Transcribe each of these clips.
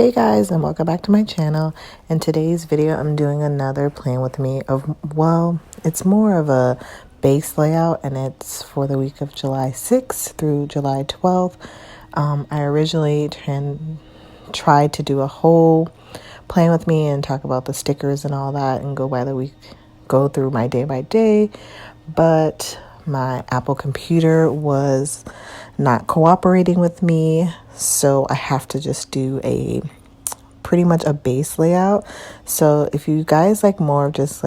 Hey guys, and welcome back to my channel. In today's video I'm doing another plan with me of, well, it's more of a base layout and it's for the week of July 6th through July 12th. I originally tried to do a whole plan with me and talk about the stickers and all that and go through my day by day, but my Apple computer was not cooperating with me, so I have to just do pretty much a base layout. So if you guys like more of just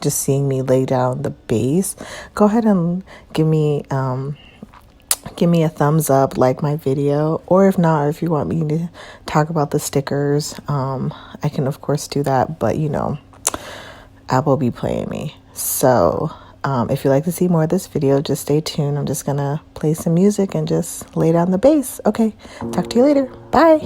seeing me lay down the base, go ahead and give me a thumbs up, like my video, or if not, or if you want me to talk about the stickers, I can of course do that, but you know, Apple be playing me. So if you'd like to see more of this video, just stay tuned. I'm just gonna play some music and just lay down the base. Okay, talk to you later. Bye.